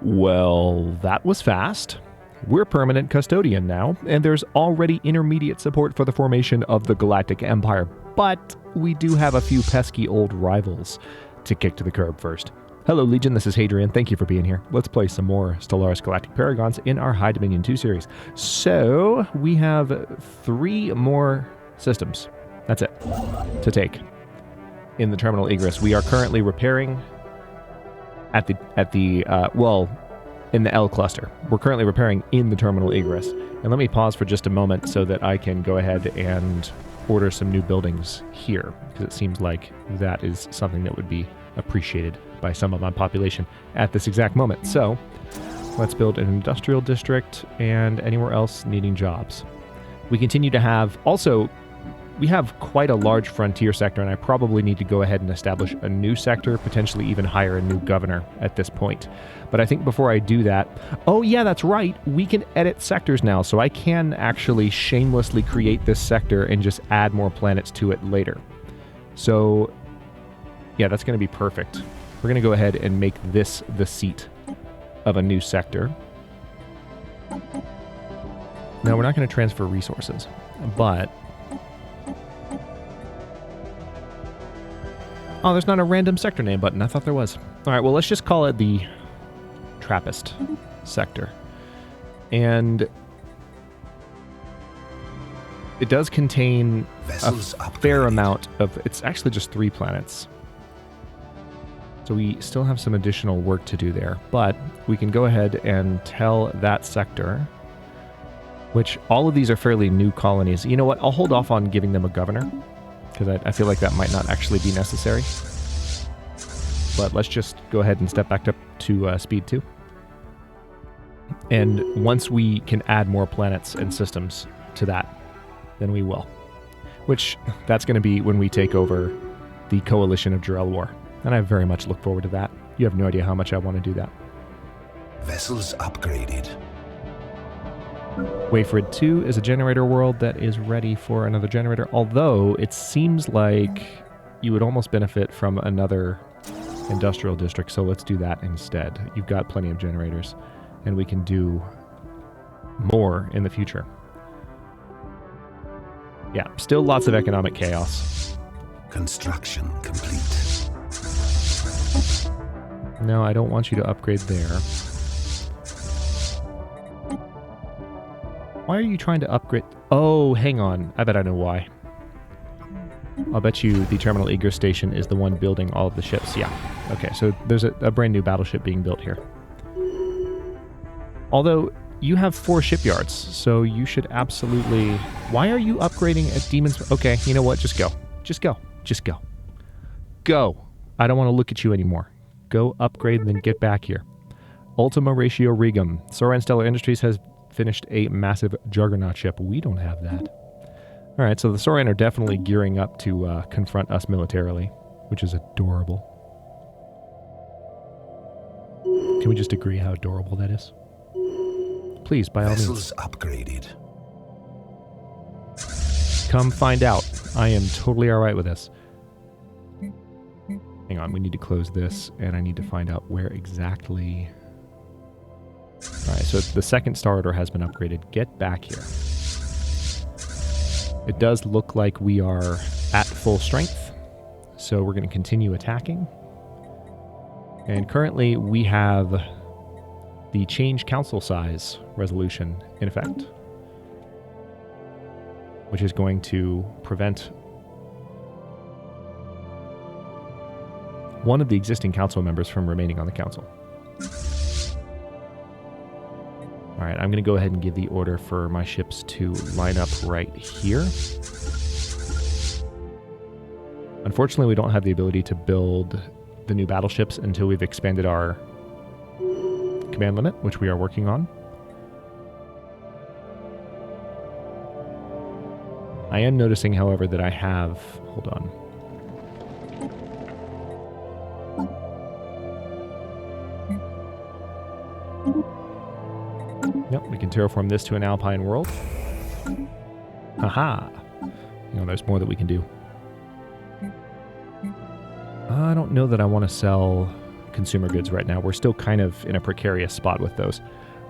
Well, that was fast. We're permanent custodian now, and there's already intermediate support for the formation of the Galactic Empire, but we do have a few pesky old rivals to kick to the curb first. Hello Legion, this is Hadrian, thank you for being here. Let's play some more Stellaris Galactic Paragons in our High Dominion 2 series. So, we have 3 more systems, that's it, to take in the terminal egress. We are currently repairing in the L cluster. We're currently repairing in the terminal egress. And let me pause for just a moment so that I can go ahead and order some new buildings here, because it seems like that is something that would be appreciated by some of my population at this exact moment. So let's build an industrial district and anywhere else needing jobs. We continue to have, also, we have quite a large frontier sector, and I probably need to go ahead and establish a new sector, potentially even hire a new governor at this point. But I think before I do that, oh yeah, that's right, we can edit sectors now, so I can actually shamelessly create this sector and just add more planets to it later. So yeah, that's going to be perfect. We're going to go ahead and make this the seat of a new sector. Now, we're not going to transfer resources, but... Oh, there's not a random sector name button. I thought there was. All right, well, let's just call it the Trappist sector. And it does contain a fair amount of... It's actually just 3 planets. So we still have some additional work to do there. But we can go ahead and tell that sector, which all of these are fairly new colonies. You know what? I'll hold off on giving them a governor, because I feel like that might not actually be necessary. But let's just go ahead and step back up to speed 2. And once we can add more planets and systems to that, then we will. Which, that's going to be when we take over the coalition of Jarell War. And I very much look forward to that. You have no idea how much I want to do that. Vessels upgraded. Wayford 2 is a generator world that is ready for another generator, although it seems like you would almost benefit from another industrial district, so let's do that instead. You've got plenty of generators, and we can do more in the future. Yeah, still lots of economic chaos. Construction complete. No, I don't want you to upgrade there. Why are you trying to upgrade? Oh, hang on. I bet I know why. I'll bet you the terminal egress station is the one building all of the ships. Yeah. Okay, so there's a brand new battleship being built here. Although, you have 4 shipyards, so you should absolutely... Why are you upgrading at Demon's... Okay, you know what? Just go. Just go. Just go. Go. I don't want to look at you anymore. Go upgrade and then get back here. Ultima Ratio Regum. Soran Stellar Industries has finished a massive juggernaut ship. We don't have that. Alright, so the Soran are definitely gearing up to confront us militarily, which is adorable. Can we just agree how adorable that is? Please, by all means. Vessels upgraded. Come find out. I am totally alright with this. Hang on, we need to close this, and I need to find out where exactly... Alright, so the second star order has been upgraded. Get back here. It does look like we are at full strength, so we're going to continue attacking. And currently we have the change council size resolution in effect, which is going to prevent one of the existing council members from remaining on the council. Alright, I'm going to go ahead and give the order for my ships to line up right here. Unfortunately, we don't have the ability to build the new battleships until we've expanded our command limit, which we are working on. I am noticing, however, that I have... Hold on. Yep, we can terraform this to an alpine world. Haha! You know, there's more that we can do. I don't know that I want to sell consumer goods right now. We're still kind of in a precarious spot with those.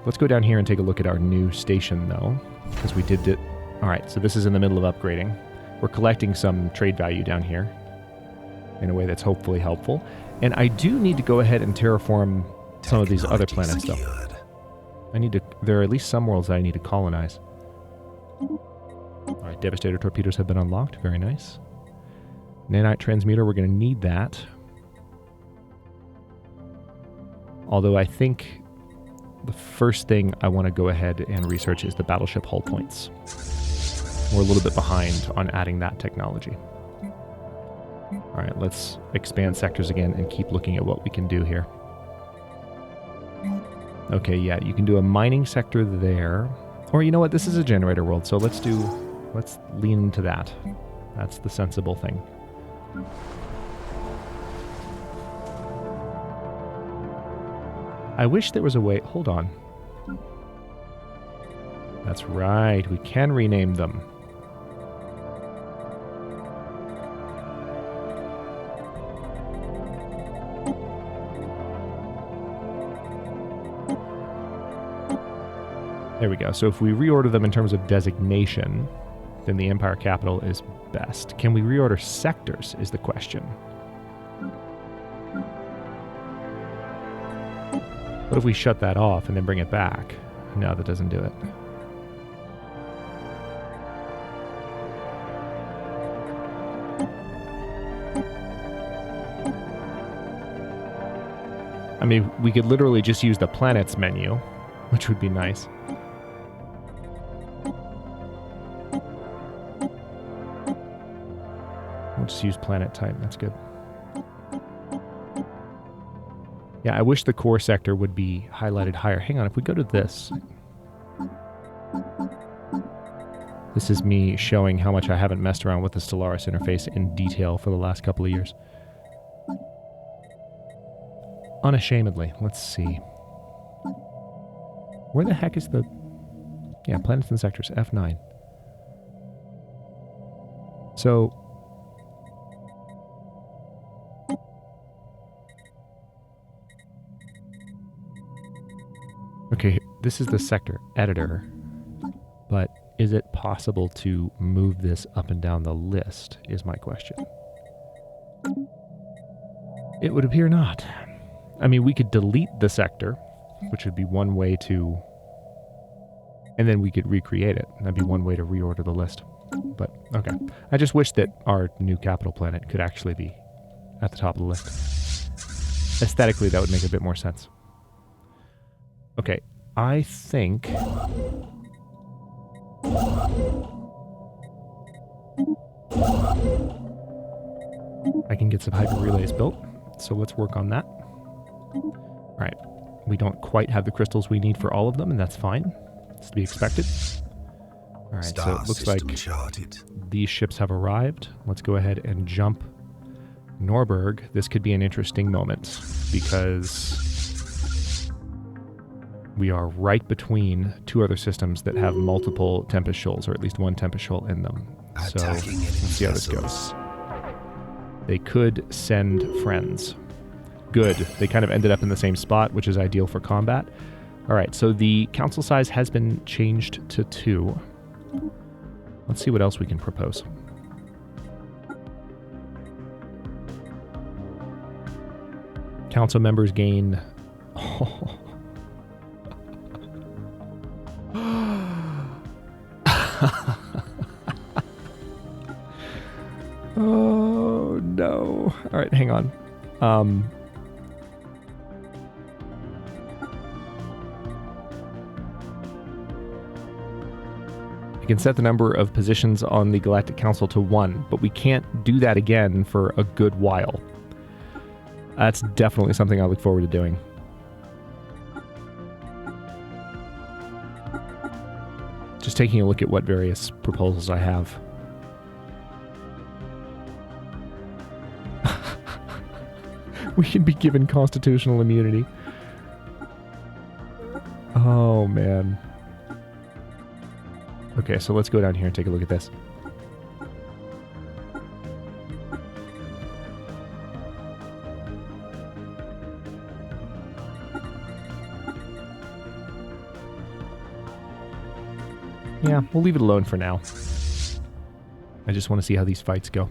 Let's go down here and take a look at our new station, though, because we did it. All right, so this is in the middle of upgrading. We're collecting some trade value down here in a way that's hopefully helpful. And I do need to go ahead and terraform some of these other planets, though. There are at least some worlds that I need to colonize. All right, Devastator torpedoes have been unlocked. Very nice. Nanite transmuter, we're going to need that. Although I think the first thing I want to go ahead and research is the battleship hull points. We're a little bit behind on adding that technology. All right, let's expand sectors again and keep looking at what we can do here. Okay, yeah, you can do a mining sector there. Or you know what, this is a generator world, so let's lean into that. That's the sensible thing. I wish there was a way... Hold on. That's right, we can rename them. There we go. So if we reorder them in terms of designation, then the Empire capital is best. Can we reorder sectors is the question. What if we shut that off and then bring it back? No, that doesn't do it. I mean, we could literally just use the planets menu, which would be nice. We'll just use planet type. That's good. Yeah, I wish the core sector would be highlighted higher. Hang on, if we go to this... This is me showing how much I haven't messed around with the Stellaris interface in detail for the last couple of years. Unashamedly. Let's see. Where the heck is the... Yeah, planets and sectors. F9. So... Okay, this is the sector editor, but is it possible to move this up and down the list, is my question. It would appear not. I mean, we could delete the sector, which would be one way to... And then we could recreate it. That'd be one way to reorder the list. But, okay. I just wish that our new capital planet could actually be at the top of the list. Aesthetically, that would make a bit more sense. Okay, I think... I can get some hyper relays built, so let's work on that. Alright, we don't quite have the crystals we need for all of them, and that's fine. It's to be expected. Alright, so it looks like these ships have arrived. Let's go ahead and jump Norberg. This could be an interesting moment, because... we are right between two other systems that have multiple Tempest Shoals, or at least one Tempest Shoal in them. So, let's see how this goes. They could send friends. Good. They kind of ended up in the same spot, which is ideal for combat. Alright, so the council size has been changed to 2. Let's see what else we can propose. Council members gain... Oh, no. All right, hang on. I can set the number of positions on the Galactic Council to 1, but we can't do that again for a good while. That's definitely something I look forward to doing. Just taking a look at what various proposals I have. We can be given constitutional immunity. Oh, man. Okay, so let's go down here and take a look at this. Yeah, we'll leave it alone for now. I just want to see how these fights go.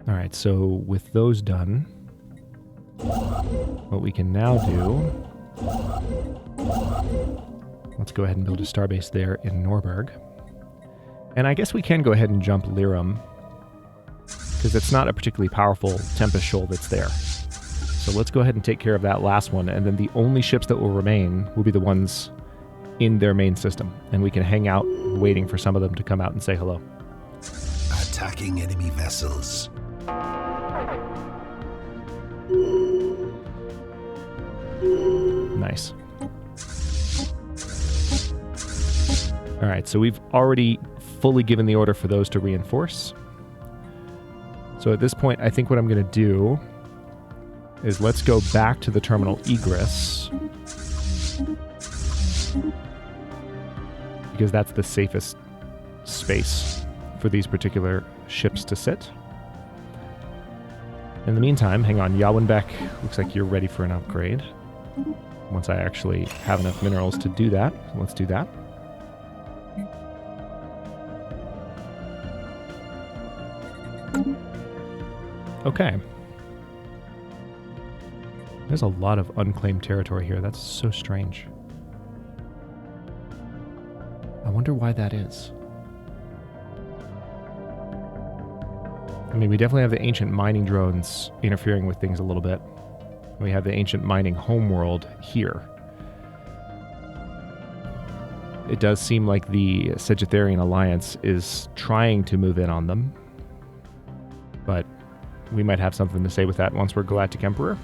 Alright, so with those done, what we can now do... Let's go ahead and build a starbase there in Norberg. And I guess we can go ahead and jump Lirum, because it's not a particularly powerful Tempest Shoal that's there. So let's go ahead and take care of that last one, and then the only ships that will remain will be the ones in their main system. And we can hang out waiting for some of them to come out and say hello. Attacking enemy vessels. Nice. Alright, so we've already fully given the order for those to reinforce. So at this point, I think what I'm going to do is let's go back to the terminal egress, because that's the safest space for these particular ships to sit. In the meantime, hang on, Yawenbeck, looks like you're ready for an upgrade. Once I actually have enough minerals to do that, let's do that. Okay. There's a lot of unclaimed territory here. That's so strange. I wonder why that is. I mean, we definitely have the ancient mining drones interfering with things a little bit. We have the ancient mining homeworld here. It does seem like the Sagittarian Alliance is trying to move in on them. But we might have something to say with that once we're Galactic Emperor.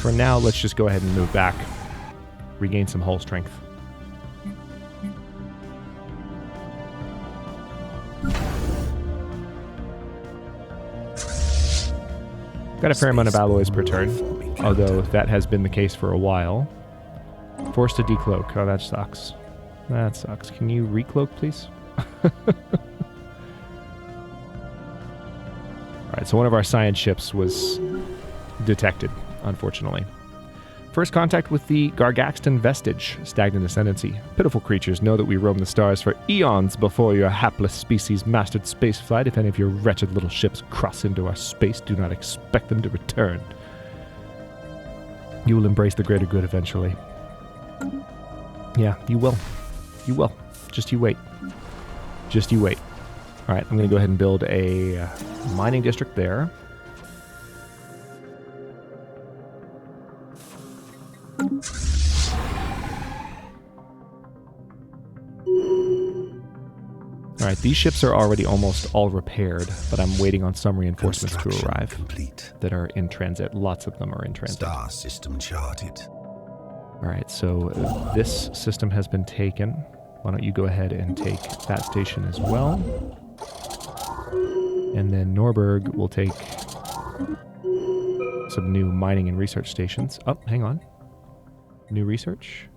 For now, let's just go ahead and move back. Regain some hull strength. Got a fair amount of alloys per turn, although that has been the case for a while. Forced to decloak. Oh, that sucks. That sucks. Can you recloak, please? Alright, so one of our science ships was detected, unfortunately. First contact with the Gargaxton Vestige, stagnant ascendancy. Pitiful creatures, know that we roam the stars for eons before your hapless species mastered spaceflight. If any of your wretched little ships cross into our space, do not expect them to return. You will embrace the greater good eventually. Yeah, you will. You will. Just you wait. Just you wait. Alright, I'm going to go ahead and build a mining district there. Alright, these ships are already almost all repaired, but I'm waiting on some reinforcements to arrive complete. That are in transit. Lots of them are in transit. Star system charted. Alright, so this system has been taken. Why don't you go ahead and take that station as well. And then Norberg will take some new mining and research stations. Oh, hang on. New research.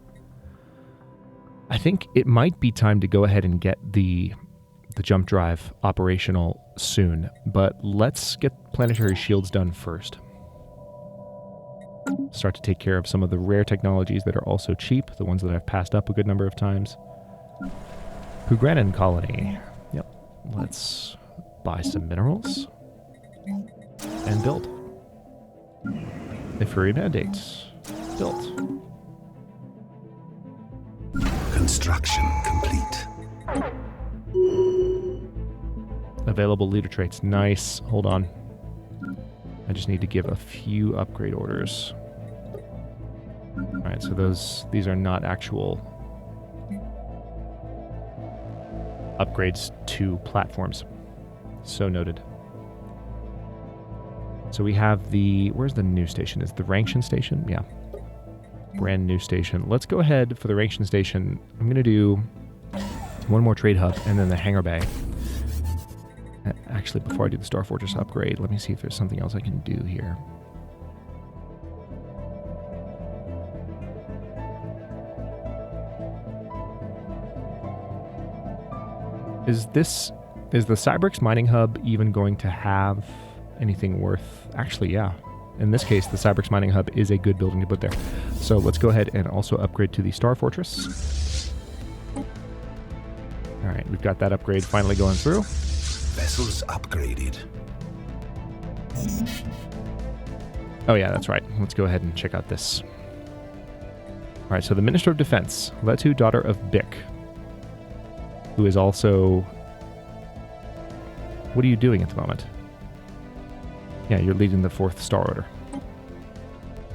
I think it might be time to go ahead and get the jump drive operational soon, but let's get planetary shields done first. Start to take care of some of the rare technologies that are also cheap, the ones that I've passed up a good number of times. Pugranin colony. Yep. Let's buy some minerals and build. Ephorina dates. Built. Construction complete. Available leader traits. Nice. Hold on. I just need to give a few upgrade orders. Alright, so these are not actual upgrades to platforms. So noted. So we have the... Where's the new station? Is the Ranction station? Yeah. Brand new station. Let's go ahead for the Ranction station. I'm going to do one more trade hub and then the hangar bay. Actually, before I do the Star Fortress upgrade, let me see if there's something else I can do here. Is the Cybrix mining hub even going to have anything worth... Actually, yeah. In this case, the Cyberx Mining Hub is a good building to put there. So let's go ahead and also upgrade to the Star Fortress. All right, we've got that upgrade finally going through. Vessels upgraded. Oh yeah, that's right. Let's go ahead and check out this. All right, so the Minister of Defense, Letu, daughter of Bick, who is also... What are you doing at the moment? Yeah, you're leading the 4th Star Order. So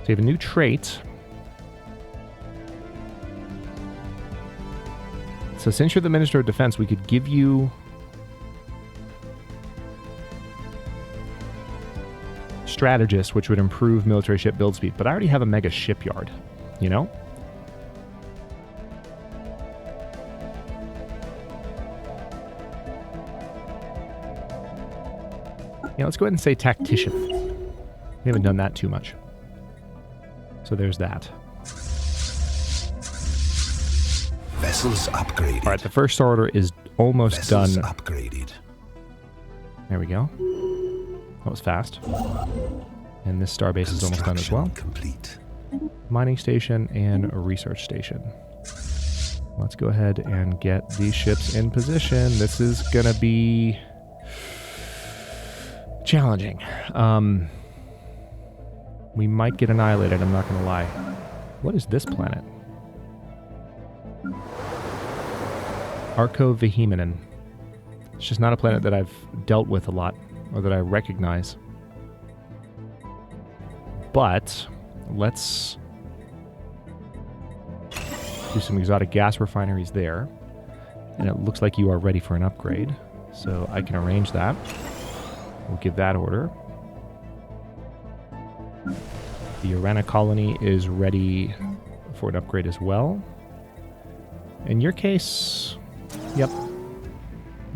you have a new trait. So since you're the Minister of Defense, we could give you... Strategist, which would improve military ship build speed. But I already have a mega shipyard, you know? Yeah, let's go ahead and say tactician. We haven't done that too much. So there's that. Vessels upgraded. All right, the 1st Star Order is almost Vessels done. upgraded. There we go. That was fast. And this starbase is almost done as well. Complete. Mining station and a research station. Let's go ahead and get these ships in position. This is going to be challenging. We might get annihilated, I'm not going to lie. What is this planet? Arco Veheminen. It's just not a planet that I've dealt with a lot, or that I recognize. But let's do some exotic gas refineries there. And it looks like you are ready for an upgrade. So I can arrange that. We'll give that order. The Urana colony is ready for an upgrade as well. In your case, yep.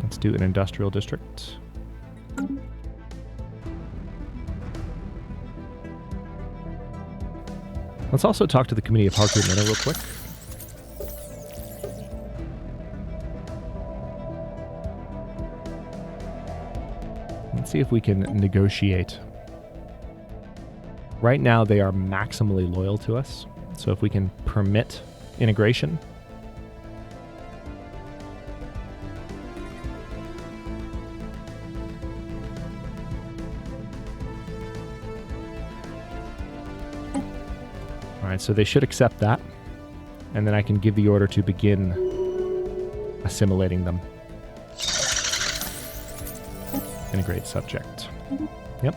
Let's do an industrial district. Let's also talk to the Committee of Harcourt Minnow real quick. Let's see if we can negotiate. Right now, they are maximally loyal to us. So if we can permit integration. Alright, so they should accept that. And then I can give the order to begin assimilating them. Integrate subject. Yep.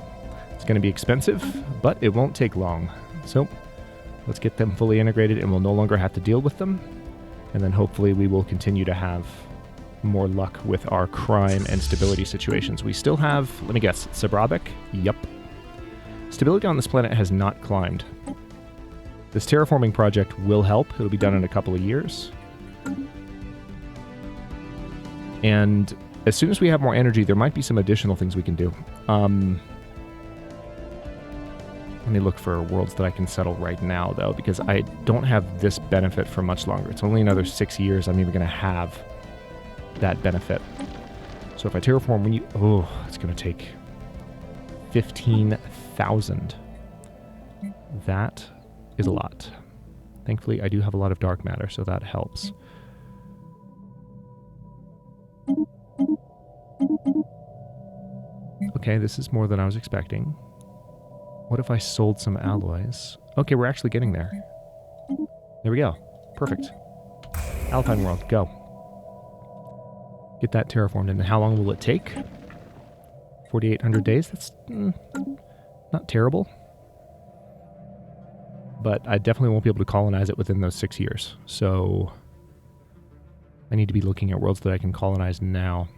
It's going to be expensive, but it won't take long. So let's get them fully integrated and we'll no longer have to deal with them. And then hopefully we will continue to have more luck with our crime and stability situations. We still have, let me guess, Sabrabek? Yep. Stability on this planet has not climbed. This terraforming project will help. It'll be done in a couple of years. And as soon as we have more energy, there might be some additional things we can do. Let me look for worlds that I can settle right now, though, because I don't have this benefit for much longer. It's only another 6 years I'm even going to have that benefit. So if I terraform, when you... Oh, it's going to take 15,000. That is a lot. Thankfully, I do have a lot of dark matter, so that helps. Okay, this is more than I was expecting. What if I sold some alloys? Okay, we're actually getting there. There we go. Perfect. Alpine World, go. Get that terraformed. And how long will it take? 4,800 days? That's not terrible. But I definitely won't be able to colonize it within those 6 years. So I need to be looking at worlds that I can colonize now.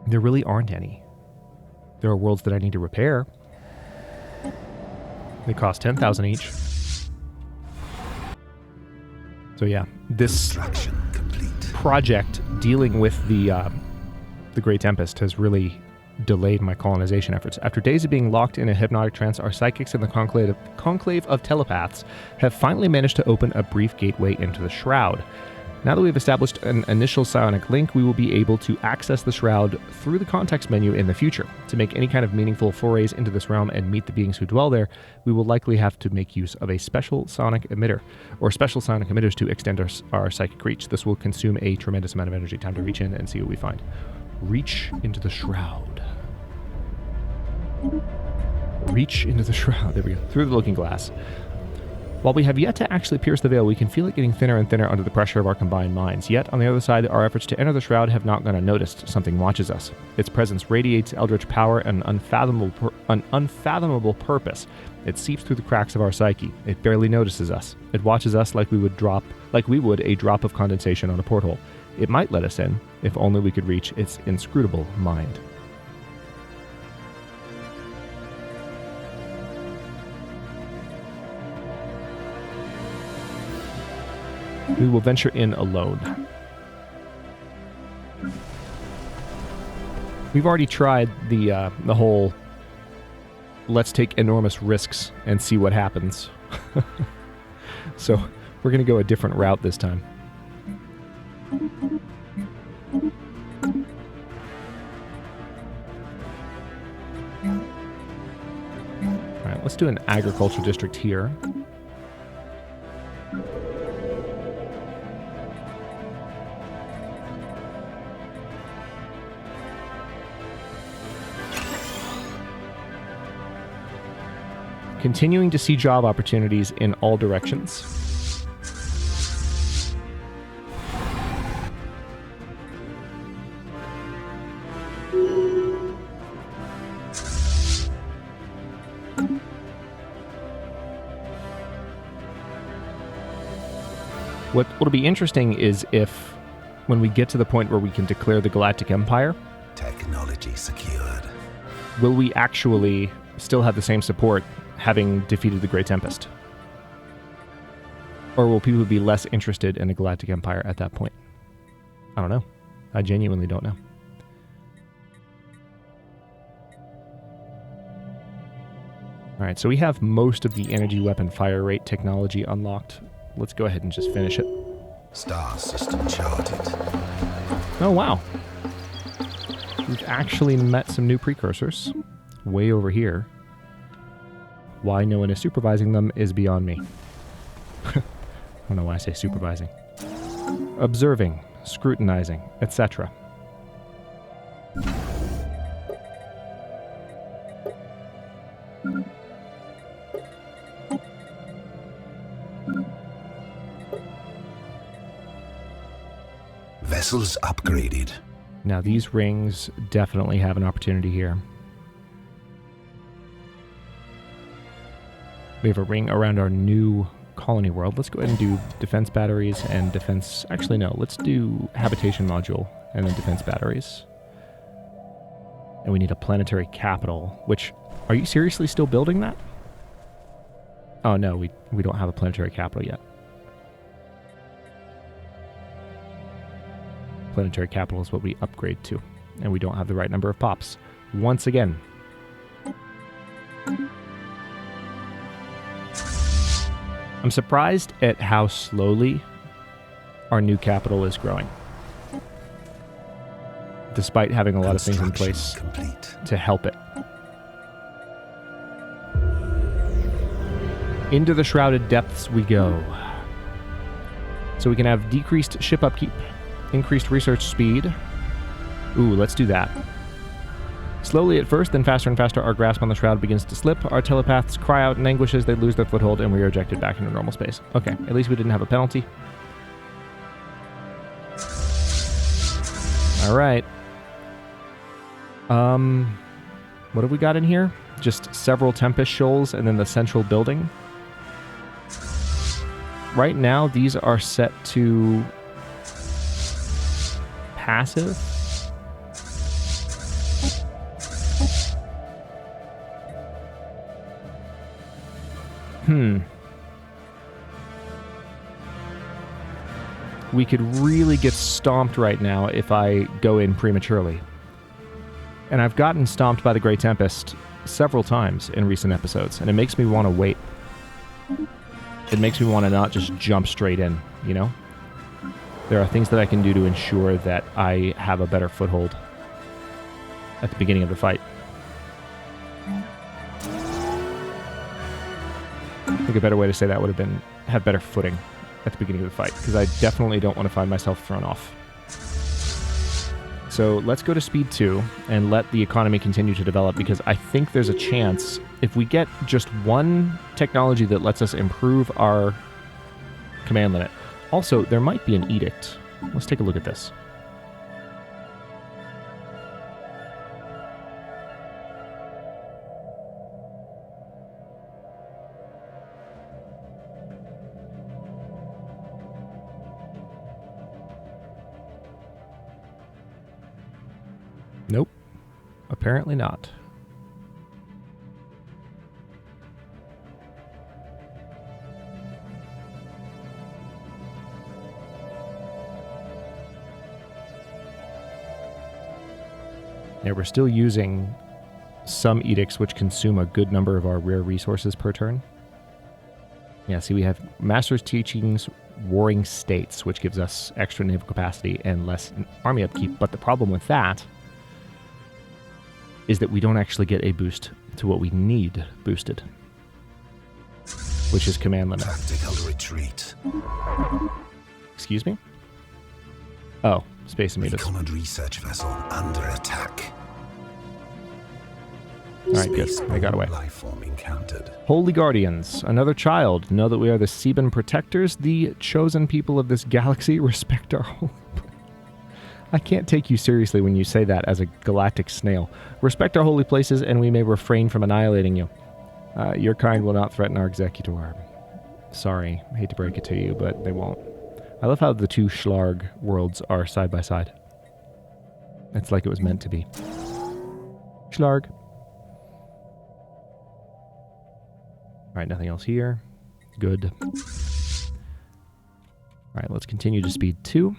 There really aren't any. There are worlds that I need to repair. They cost 10,000 each. So yeah, this project dealing with the Great Tempest has really delayed my colonization efforts. After days of being locked in a hypnotic trance, our psychics in the conclave of telepaths have finally managed to open a brief gateway into the Shroud. Now that we've established an initial psionic link, we will be able to access the shroud through the context menu in the future. To make any kind of meaningful forays into this realm and meet the beings who dwell there, we will likely have to make use of a special sonic emitter, or special sonic emitters to extend our psychic reach. This will consume a tremendous amount of energy. Time to reach in and see what we find. Reach into the shroud. Reach into the shroud. There we go. Through the looking glass. While we have yet to actually pierce the veil, we can feel it getting thinner and thinner under the pressure of our combined minds. Yet, on the other side, our efforts to enter the shroud have not gone unnoticed. Something watches us. Its presence radiates eldritch power and an unfathomable purpose. It seeps through the cracks of our psyche. It barely notices us. It watches us like we would a drop of condensation on a porthole. It might let us in, if only we could reach its inscrutable mind. We will venture in alone. We've already tried the whole let's take enormous risks and see what happens. So we're going to go a different route this time. All right, let's do an agriculture district here. Continuing to see job opportunities in all directions. What'll be interesting is if, when we get to the point where we can declare the Galactic Empire, technology secured, will we actually still have the same support having defeated the Great Tempest? Or will people be less interested in the Galactic Empire at that point? I don't know. I genuinely don't know. Alright, so we have most of the energy weapon fire rate technology unlocked. Let's go ahead and just finish it. Star system charted. Oh, wow. We've actually met some new precursors. Way over here. Why no one is supervising them is beyond me. I don't know why I say supervising. Observing, scrutinizing, etc. Vessels upgraded. Now these rings definitely have an opportunity here. We have a ring around our new colony world. Let's go ahead and do defense batteries and defense... Actually, no. Let's do habitation module and then defense batteries. And we need a planetary capital, which... Are you seriously still building that? Oh, no. We don't have a planetary capital yet. Planetary capital is what we upgrade to. And we don't have the right number of pops. Once again. I'm surprised at how slowly our new capital is growing. Despite having a lot of things in place to help it. Into the shrouded depths we go. So we can have decreased ship upkeep, increased research speed. Ooh, let's do that. Slowly at first, then faster and faster, our grasp on the shroud begins to slip. Our telepaths cry out in anguish as they lose their foothold, and we are ejected back into normal space. Okay, at least we didn't have a penalty. All right. What have we got in here? Just several Tempest shoals and then the central building. Right now, these are set to passive. We could really get stomped right now if I go in prematurely. And I've gotten stomped by the Great Tempest several times in recent episodes, and it makes me want to wait. It makes me want to not just jump straight in, you know? There are things that I can do to ensure that I have a better foothold at the beginning of the fight. I think a better way to say that would have been have better footing at the beginning of the fight, because I definitely don't want to find myself thrown off. So let's go to speed 2 and let the economy continue to develop, because I think there's a chance if we get just one technology that lets us improve our command limit. Also, there might be an edict. Let's take a look at this. Nope. Apparently not. Yeah, we're still using some edicts which consume a good number of our rare resources per turn. Yeah, see, we have Master's Teachings, Warring States, which gives us extra naval capacity and less army upkeep. But the problem with that is that we don't actually get a boost to what we need boosted, which is command limit. Tactical retreat. Excuse me? Oh, Space Amoebas. Command research vessel under attack. All right, good. They got away. Life form encountered. Holy Guardians, another child. Know that we are the Seban Protectors, the chosen people of this galaxy. Respect our holy... I can't take you seriously when you say that as a galactic snail. Respect our holy places, and we may refrain from annihilating you. Your kind will not threaten our executor. Sorry, I hate to break it to you, but they won't. I love how the two Schlarg worlds are side by side. It's like it was meant to be. Schlarg. Alright, nothing else here. Good. Alright, let's continue to speed 2.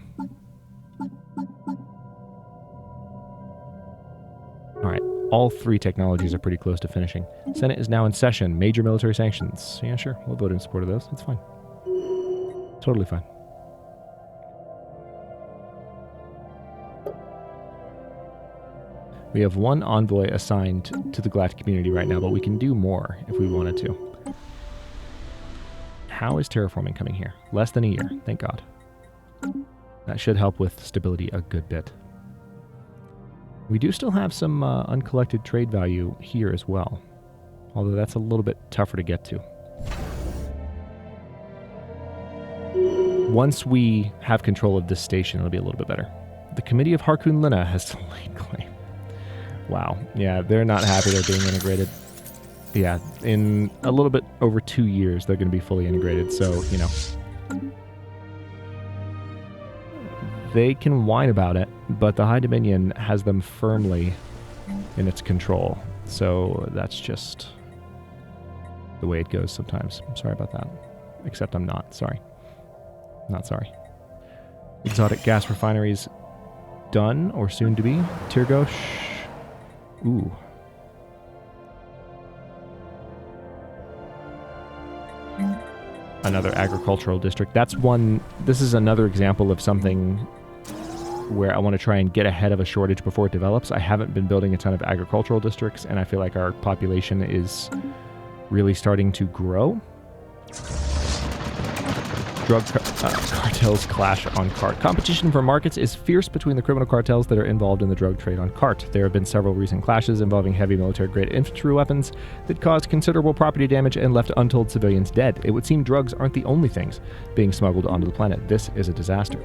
Alright, all 3 technologies are pretty close to finishing. Senate is now in session. Major military sanctions. Yeah, sure. We'll vote in support of those. It's fine. Totally fine. We have 1 envoy assigned to the Galactic community right now, but we can do more if we wanted to. How is terraforming coming here? Less than a year. Thank God. That should help with stability a good bit. We do still have some uncollected trade value here as well, although that's a little bit tougher to get to. Once we have control of this station, it'll be a little bit better. The Committee of Harkoon Lina has laid claim. Wow. Yeah, they're not happy they're being integrated. Yeah, in a little bit over 2 years, they're going to be fully integrated, so, you know. They can whine about it, but the High Dominion has them firmly in its control. So that's just the way it goes sometimes. I'm sorry about that. Except I'm not. Sorry. Not sorry. Exotic gas refineries done or soon to be. Tirgosh. Ooh. Another agricultural district. That's one. This is another example of something where I want to try and get ahead of a shortage before it develops. I haven't been building a ton of agricultural districts, and I feel like our population is really starting to grow. Drug cartels clash on cart. Competition for markets is fierce between the criminal cartels that are involved in the drug trade on cart. There have been several recent clashes involving heavy military-grade infantry weapons that caused considerable property damage and left untold civilians dead. It would seem drugs aren't the only things being smuggled onto the planet. This is a disaster.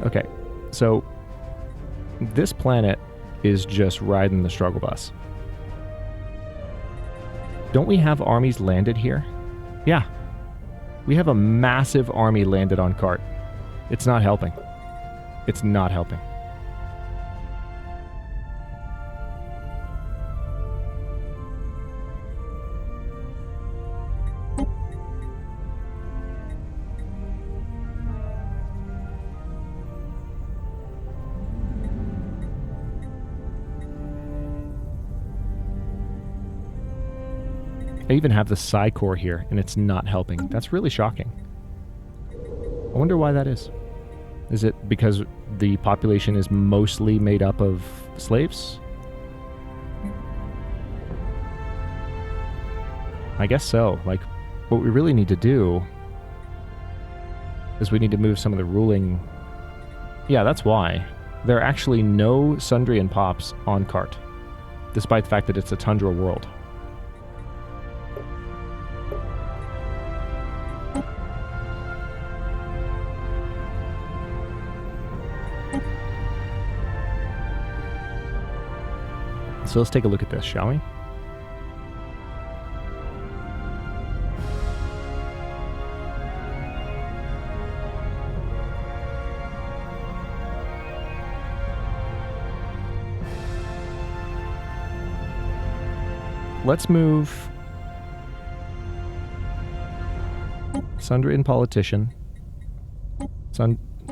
Okay, so this planet is just riding the struggle bus. Don't we have armies landed here? Yeah. We have a massive army landed on cart. It's not helping. It's not helping. I even have the Psi Core here, and it's not helping. That's really shocking. I wonder why that is. Is it because the population is mostly made up of slaves? I guess so. Like, what we really need to do is we need to move some of the ruling... Yeah, that's why. There are actually no Sundrian pops on cart, despite the fact that it's a tundra world. So let's take a look at this, shall we? Let's move Sundrian politician,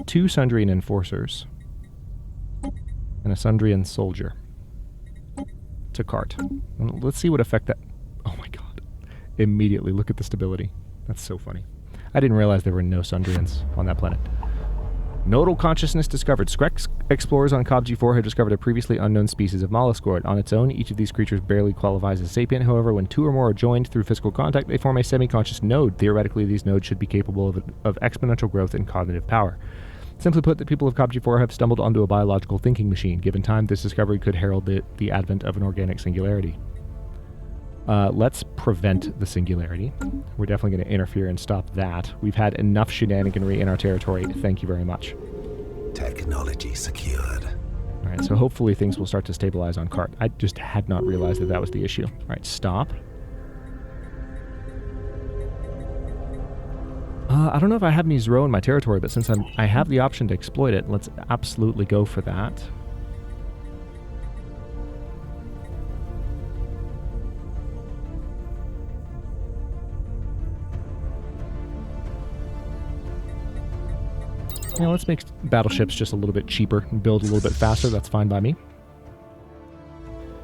two Sundrian enforcers, and a Sundrian soldier to cart. Let's see what effect that... Oh my god. Immediately, look at the stability. That's so funny. I didn't realize there were no Sundrians on that planet. Nodal consciousness discovered. Skrex explorers on Cobb G4 have discovered a previously unknown species of molluscoid. On its own, each of these creatures barely qualifies as sapient. However, when two or more are joined through physical contact, they form a semi-conscious node. Theoretically, these nodes should be capable of exponential growth and cognitive power. Simply put, the people of Cobb G4 have stumbled onto a biological thinking machine. Given time, this discovery could herald the advent of an organic singularity. Let's prevent the singularity. We're definitely going to interfere and stop that. We've had enough shenaniganry in our territory. Thank you very much. Technology secured. All right, so hopefully things will start to stabilize on cart. I just had not realized that that was the issue. All right, stop. I don't know if I have any Zero in my territory, but since I have the option to exploit it, let's absolutely go for that. Yeah, let's make battleships just a little bit cheaper and build a little bit faster. That's fine by me.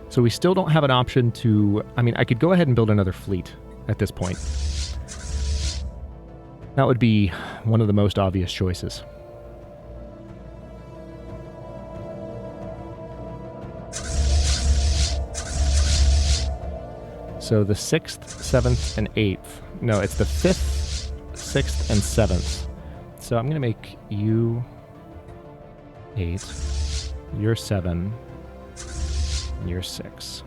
So we still don't have an option to... I mean, I could go ahead and build another fleet at this point. That would be one of the most obvious choices. So the 6th, 7th, and 8th. No, it's the 5th, 6th, and 7th. So I'm going to make you 8, you're 7, and you're 6.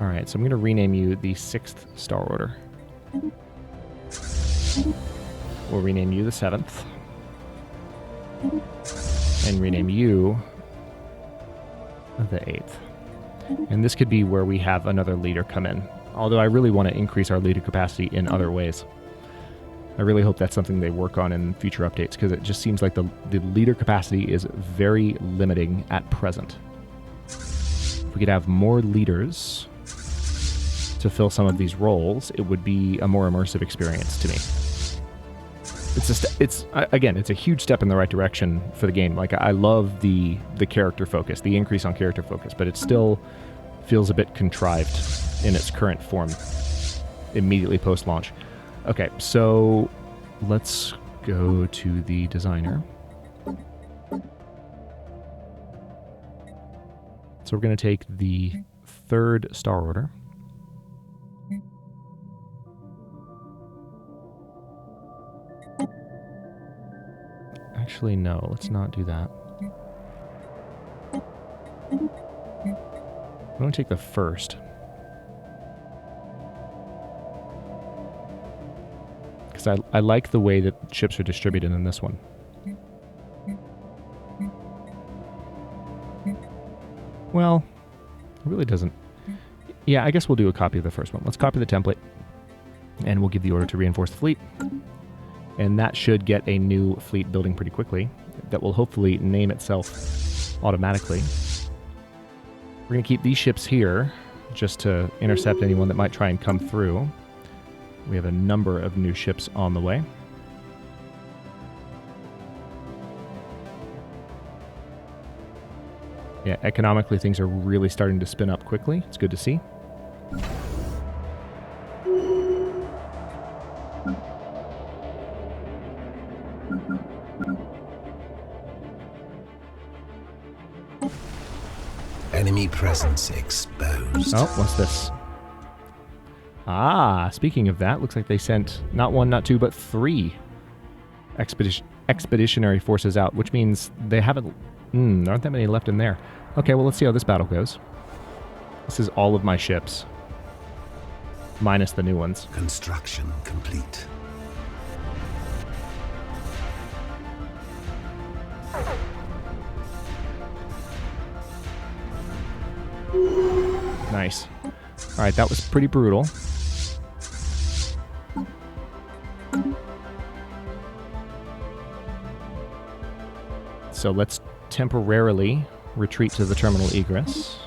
Alright, so I'm going to rename you the 6th Star Order. We'll rename you the 7th. And rename you the 8th. And this could be where we have another leader come in. Although I really want to increase our leader capacity in other ways. I really hope that's something they work on in future updates, because it just seems like the leader capacity is very limiting at present. If we could have more leaders to fill some of these roles, it would be a more immersive experience to me. Again, it's a huge step in the right direction for the game. Like, I love the character focus, the increase on character focus, but it still feels a bit contrived in its current form immediately post-launch. Okay, so let's go to the designer. So we're going to take the 3rd Star Order. Actually, no, let's not do that. I'm going to take the 1st. Because I like the way that ships are distributed in this one. Well, it really doesn't. Yeah, I guess we'll do a copy of the first one. Let's copy the template, and we'll give the order to reinforce the fleet. And that should get a new fleet building pretty quickly that will hopefully name itself automatically. We're going to keep these ships here just to intercept anyone that might try and come through. We have a number of new ships on the way. Yeah, economically things are really starting to spin up quickly. It's good to see. presence exposed. Oh, what's this? Ah, speaking of that, looks like they sent not one, not two, but three expeditionary forces out, which means they haven't... there aren't that many left in there. Okay, well, let's see how this battle goes. This is all of my ships, minus the new ones. Construction complete. Nice. All right, that was pretty brutal. So let's temporarily retreat to the terminal egress.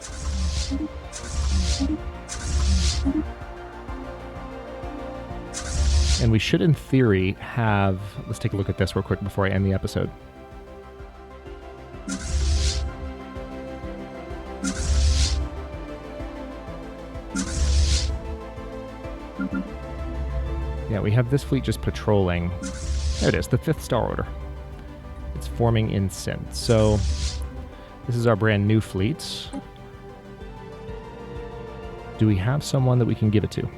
And we should, in theory, have... Let's take a look at this real quick before I end the episode. Yeah, we have this fleet just patrolling. There it is, the 5th Star Order. It's forming in Sin. So, this is our brand new fleet. Do we have someone that we can give it to?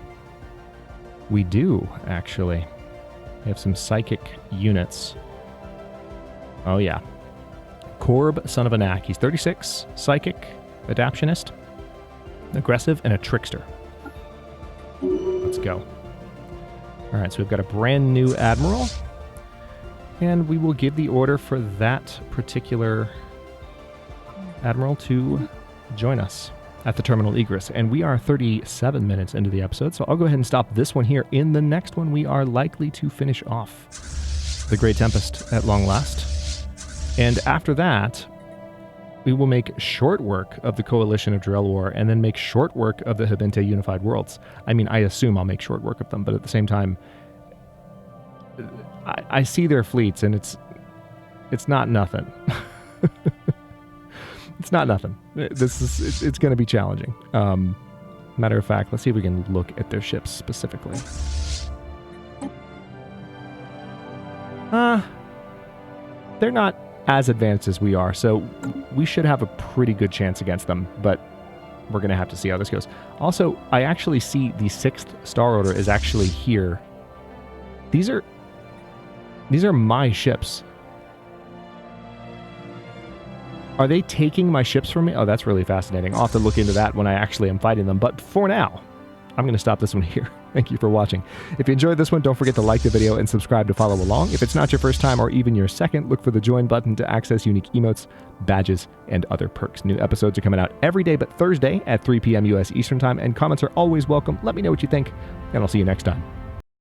We do, actually. We have some psychic units. Oh, yeah. Korb, son of Anak. He's 36, psychic, adaptionist, aggressive, and a trickster. Let's go. All right, so we've got a brand new admiral, and we will give the order for that particular admiral to join us at the terminal egress. And we are 37 minutes into the episode, so I'll go ahead and stop this one here. In the next one, we are likely to finish off the Great Tempest at long last. And after that, we will make short work of the Coalition of Drell War, and then make short work of the Habente Unified Worlds. I mean, I assume I'll make short work of them, but at the same time, I see their fleets, and it's not nothing. It's not nothing. It's going to be challenging. Matter of fact, let's see if we can look at their ships specifically. They're not as advanced as we are, so we should have a pretty good chance against them, but we're going to have to see how this goes. Also, I actually see the 6th Star Order is actually here. These are my ships. Are they taking my ships from me? Oh, that's really fascinating. I'll have to look into that when I actually am fighting them, but for now, I'm going to stop this one here. Thank you for watching. If you enjoyed this one, don't forget to like the video and subscribe to follow along. If it's not your first time or even your second, look for the join button to access unique emotes, badges, and other perks. New episodes are coming out every day but Thursday at 3 p.m. U.S. Eastern Time, and comments are always welcome. Let me know what you think, and I'll see you next time.